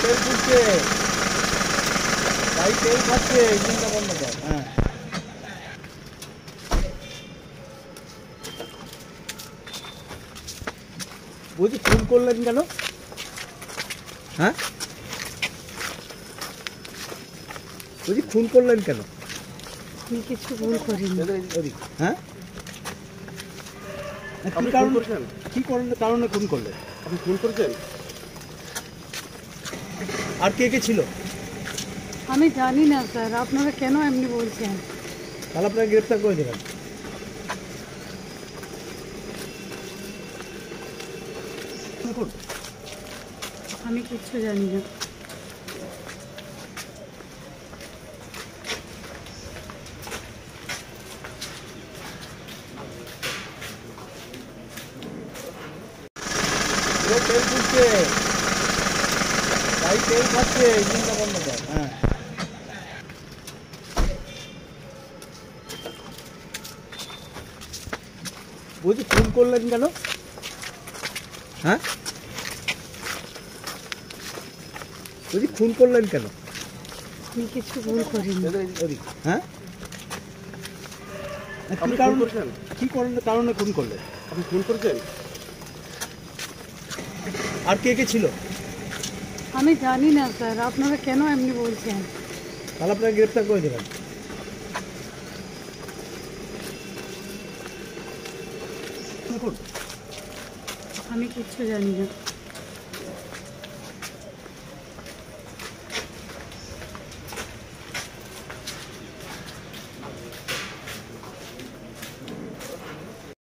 তেল পুড়ছে, গাড়ি তেল খাচ্ছে, ইঞ্জিনটা বন্ধ কর। হ্যাঁ, বলছি ফোন করলেন কেন? হ্যাঁ, বলছি ফোন করলেন কেন? আমি কিছু ভুল করিনি। হ্যাঁ, আপনি ফোন করেছেন? কি কারণে ফোন করলেন? আপনি ফোন করেছেন? আর কে কে ছিল? আমি জানি না স্যার, আপনারা কেন এমনি বলছেন? তাহলে আপনাকে গ্রেপ্তার করে দেবেন। আমি কিচ্ছু জানি না। তেল পুড়ছে, গাড়ি তেল খাচ্ছে, ইঞ্জিনটা বন্ধ কর। হ্যাঁ, বলছি ফোন করলেন কেন? হ্যাঁ, বলছি ফোন করলেন কেন? আমি কিছু ভুল করিনি। হ্যাঁ, আপনি ফোন করেছেন? কি কারণে ফোন করলেন? আপনি ফোন করেছেন? আর কে কে ছিল? আমি জানি না স্যার, আপনারা কেন এমনি বলছেন? তাহলে আপনাকে গ্রেপ্তার করে দেবেন। আমি কিচ্ছু জানি না।